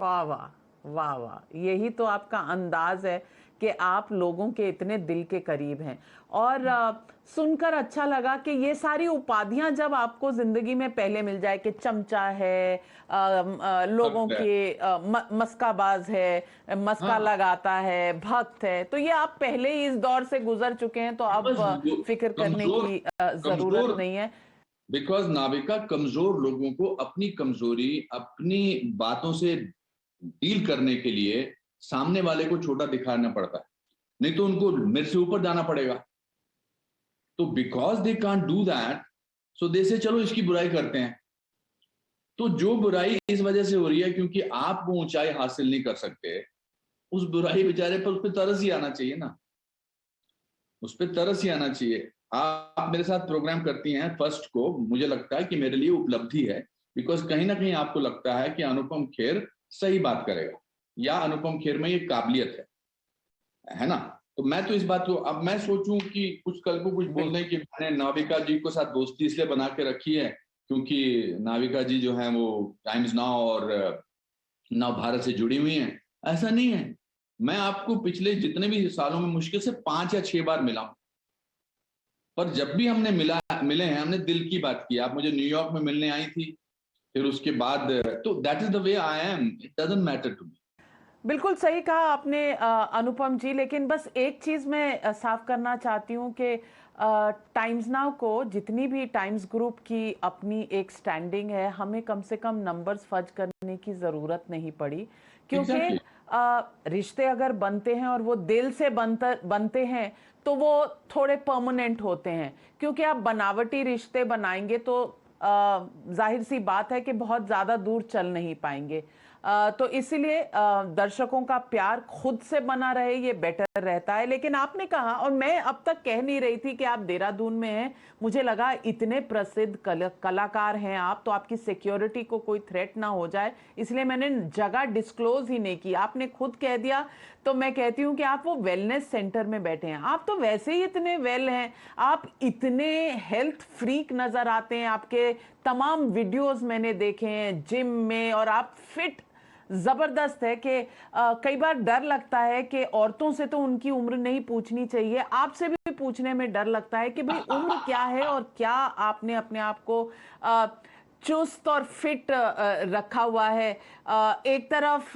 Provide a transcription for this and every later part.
वाह वाह, वाह वाह, यही तो आपका अंदाज है कि आप लोगों के इतने दिल के करीब हैं। और सुनकर अच्छा लगा कि ये सारी उपाधियां जब आपको जिंदगी में पहले मिल जाए कि चमचा है, लोगों भक्त है। के मस्काबाज है, मस्का हाँ, लगाता है, भक्त है, तो ये आप पहले ही इस दौर से गुजर चुके हैं, तो अब बस फिक्र करने कमजोर की जरूरत कमजोर नहीं है। बिकॉज नाविका कमजोर लोगों को अपनी कमजोरी, अपनी बातों से डील करने के लिए सामने वाले को छोटा दिखाना पड़ता है, नहीं तो उनको मेरे से ऊपर जाना पड़ेगा। तो because they can't do that, so they say चलो इसकी बुराई करते हैं। तो जो बुराई इस वजह से हो रही है क्योंकि आप वो ऊंचाई हासिल नहीं कर सकते, उस बुराई बेचारे पर उस पर तरस ही आना चाहिए ना, उस पर तरस ही आना चाहिए। आप मेरे साथ प्रोग्राम करती हैं फर्स्ट को, मुझे लगता है कि मेरे लिए उपलब्धि है, बिकॉज कहीं ना कहीं आपको लगता है कि अनुपम खेर सही बात करेगा या अनुपम खेर में ये काबिलियत है ना। तो मैं तो इस बात को अब मैं सोचूं कि कुछ कल को कुछ बोल दें बिल्कुल। कि मैंने नाविका जी को साथ दोस्ती इसलिए बना के रखी है क्योंकि नाविका जी जो है वो टाइम्स नाउ और नव भारत से जुड़ी हुई हैं। ऐसा नहीं है। मैं आपको पिछले जितने भी सालों में मुश्किल से 5 या 6 बार मिला हूं, पर जब भी हमने मिले हैं हमने दिल की बात की। आप मुझे न्यूयॉर्क में मिलने आई थी, फिर उसके बाद, तो that is the way I am, it doesn't matter to me. बिल्कुल सही कहा आपने अनुपम जी, लेकिन बस एक चीज मैं साफ करना चाहती हूँ कि टाइम्स नाउ को, जितनी भी टाइम्स ग्रुप की अपनी एक स्टैंडिंग है, हमें कम से कम नंबर्स फर्ज करने की जरूरत नहीं पड़ी, क्योंकि एग्जैक्टली। रिश्ते अगर बनते हैं और वो दिल से बनते हैं तो वो थोड़े परमानेंट होते हैं। क्योंकि आप बनावटी रिश्ते बनाएंगे तो जाहिर सी बात है कि बहुत ज्यादा दूर चल नहीं पाएंगे। तो इसीलिए दर्शकों का प्यार खुद से बना रहे, ये बेटर रहता है। लेकिन आपने कहा, और मैं अब तक कह नहीं रही थी कि आप देहरादून में हैं, मुझे लगा इतने प्रसिद्ध कलाकार हैं आप, तो आपकी सिक्योरिटी को कोई थ्रेट ना हो जाए, इसलिए मैंने जगह डिस्क्लोज ही नहीं की। आपने खुद कह दिया तो मैं कहती हूँ कि आप वो वेलनेस सेंटर में बैठे हैं। आप तो वैसे ही इतने वेल हैं, आप इतने हेल्थ फ्रीक नजर आते हैं, आपके तमाम वीडियोस मैंने देखे हैं जिम में, और आप फिट जबरदस्त है कि कई बार डर लगता है कि औरतों से तो उनकी उम्र नहीं पूछनी चाहिए, आपसे भी पूछने में डर लगता है कि भाई उम्र क्या है और क्या आपने अपने आप को अ, चुस्त और फिट रखा हुआ है। एक तरफ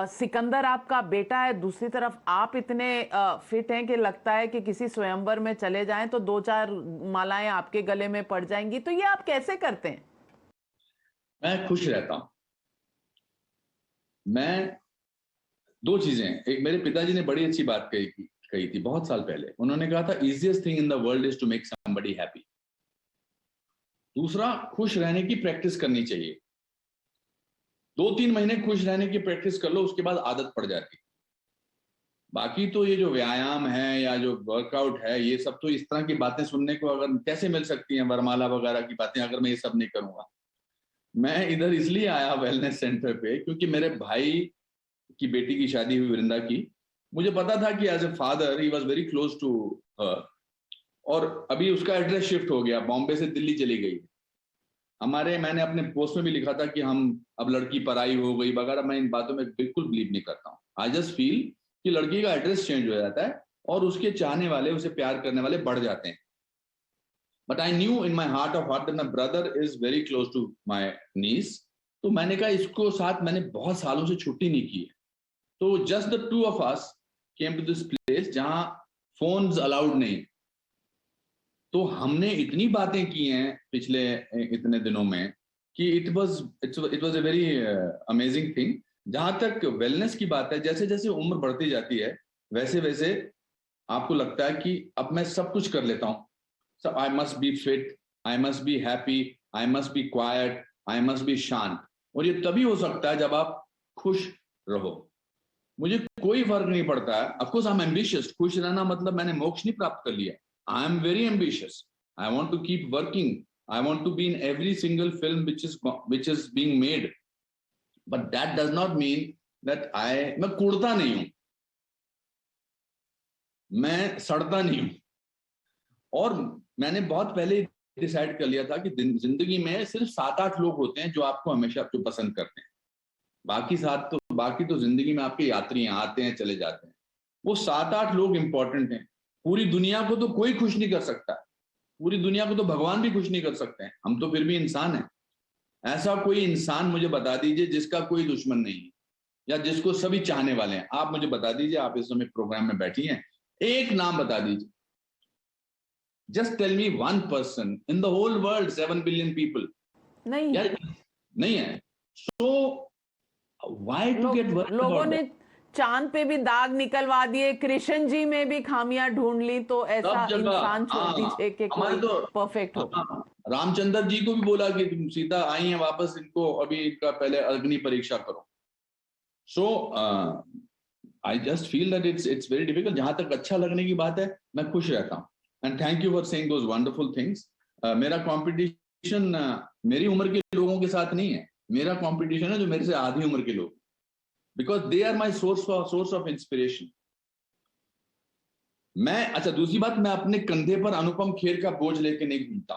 सिकंदर आपका बेटा है, दूसरी तरफ आप इतने फिट हैं कि लगता है कि किसी स्वयंवर में चले जाएं तो 2-4 मालाएं आपके गले में पड़ जाएंगी। तो ये आप कैसे करते हैं? मैं खुश रहता हूं। मैं दो चीजें, एक मेरे पिताजी ने बड़ी अच्छी बात कही थी बहुत साल पहले। उन्होंने कहा था easiest thing in the world is to make somebody happy. दूसरा, खुश रहने की प्रैक्टिस करनी चाहिए। 2-3 महीने खुश रहने की प्रैक्टिस कर लो, उसके बाद आदत पड़ जाती है। बाकी तो ये जो व्यायाम है या जो वर्कआउट है, ये सब तो इस तरह की बातें सुनने को अगर कैसे मिल सकती हैं, वरमाला वगैरह की बातें, अगर मैं ये सब नहीं करूंगा। मैं इधर इसलिए आया वेलनेस सेंटर पे क्योंकि मेरे भाई की बेटी की शादी हुई वृंदा की। मुझे पता था कि as a father he was very close to her, और अभी उसका एड्रेस शिफ्ट हो गया, बॉम्बे से दिल्ली चली गई। मैंने अपने पोस्ट में भी लिखा था कि हम अब लड़की पराई हो गई वगैरह। मैं इन बातों में बिल्कुल बिलीव नहीं करता हूँ। आई जस्ट फील कि लड़की का एड्रेस चेंज हो जाता है और उसके चाहने वाले, उसे प्यार करने वाले बढ़ जाते हैं। But I knew in my heart of heart that my brother is very close to my niece. तो मैंने कहा इसको साथ मैंने बहुत सालों से छुट्टी नहीं की है। तो just the two of us came to this place जहां फोन्स अलाउड नहीं। तो हमने इतनी बातें की हैं पिछले इतने दिनों में कि it was a very amazing thing. जहां तक वेलनेस की बात है, जैसे जैसे उम्र बढ़ती जाती है वैसे वैसे आपको लगता है कि अब मैं सब कुछ कर लेता हूँ। सब, I must be fit, I must be happy, I must be quite, I must be शांत। और ये तभी हो सकता है जब आप खुश रहो। मुझे कोई फर्क नहीं पड़ता है। Of course I am ambitious. खुश रहना मतलब मैंने मोक्ष नहीं प्राप्त कर लिया। I am very ambitious. I want to keep working. I want to be in every single film which is being made. But that does not mean that मैं कूड़ता नहीं हूं, मैं सड़ता नहीं हूं। और मैंने बहुत पहले डिसाइड कर लिया था कि जिंदगी में सिर्फ 7-8 लोग होते हैं जो आपको हमेशा जो पसंद करते हैं। बाकी तो जिंदगी में आपके यात्री हैं, आते हैं चले जाते हैं। वो 7-8 लोग इंपॉर्टेंट हैं। पूरी दुनिया को तो कोई खुश नहीं कर सकता, पूरी दुनिया को तो भगवान भी खुश नहीं कर सकते हैं, हम तो फिर भी इंसान हैं। ऐसा कोई इंसान मुझे बता दीजिए जिसका कोई दुश्मन नहीं है या जिसको सभी चाहने वाले हैं। आप मुझे बता दीजिए, आप इस समय प्रोग्राम में बैठी हैं, एक नाम बता दीजिए। Just tell me one person in the whole world, 7 billion people. नहीं यार नहीं है। So why to get word लोगों ने चांद पे भी दाग निकलवा दिए, कृष्ण जी में भी खामियां ढूंढ ली, तो ऐसा इंसान छोड़ दीजिए कि कोई परफेक्ट हो। रामचंद्र जी को भी बोला कि तुम सीता आई हैं वापस, इनको अभी इनका पहले अग्नि परीक्षा करो। So I just feel that it's very difficult. जहां तक अच्छा लगने की बात है, मैं खुश रहता हूँ। And thank you for saying those wonderful things. मेरा कंपटीशन मेरी उम्र के लोगों के साथ नहीं है, मेरा कंपटीशन है जो मेरे से आधी उम्र के लोग, because they are my source of inspiration. अच्छा दूसरी बात, मैं अपने कंधे पर अनुपम खेर का बोझ लेके नहीं घूमता।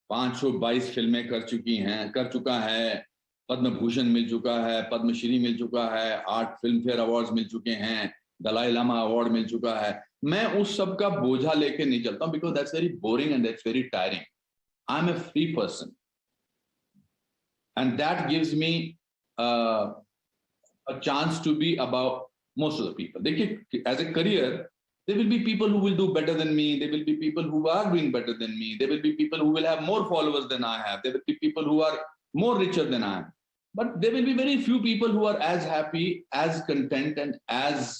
522 फिल्में कर चुका है, पद्म भूषण मिल चुका है, पद्मश्री मिल चुका है, 8 फिल्म फेयर अवार्ड्स मिल चुके हैं, दलाई लामा अवार्ड मिल चुका है। मैं उस सब का बोझा लेके नहीं चलता हूं, because that's very boring and that's very tiring. I am a free person and that gives me a chance to be above most of the people. देखिए, as a career, there will be people who will do better than me. There will be people who are doing better than me. There will be people who will have more followers than I have. There will be people who are more richer than I am. But there will be very few people who are as happy, as content, and as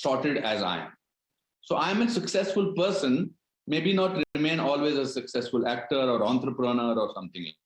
sorted as I am. So I am a successful person, maybe not remain always a successful actor or entrepreneur or something like that.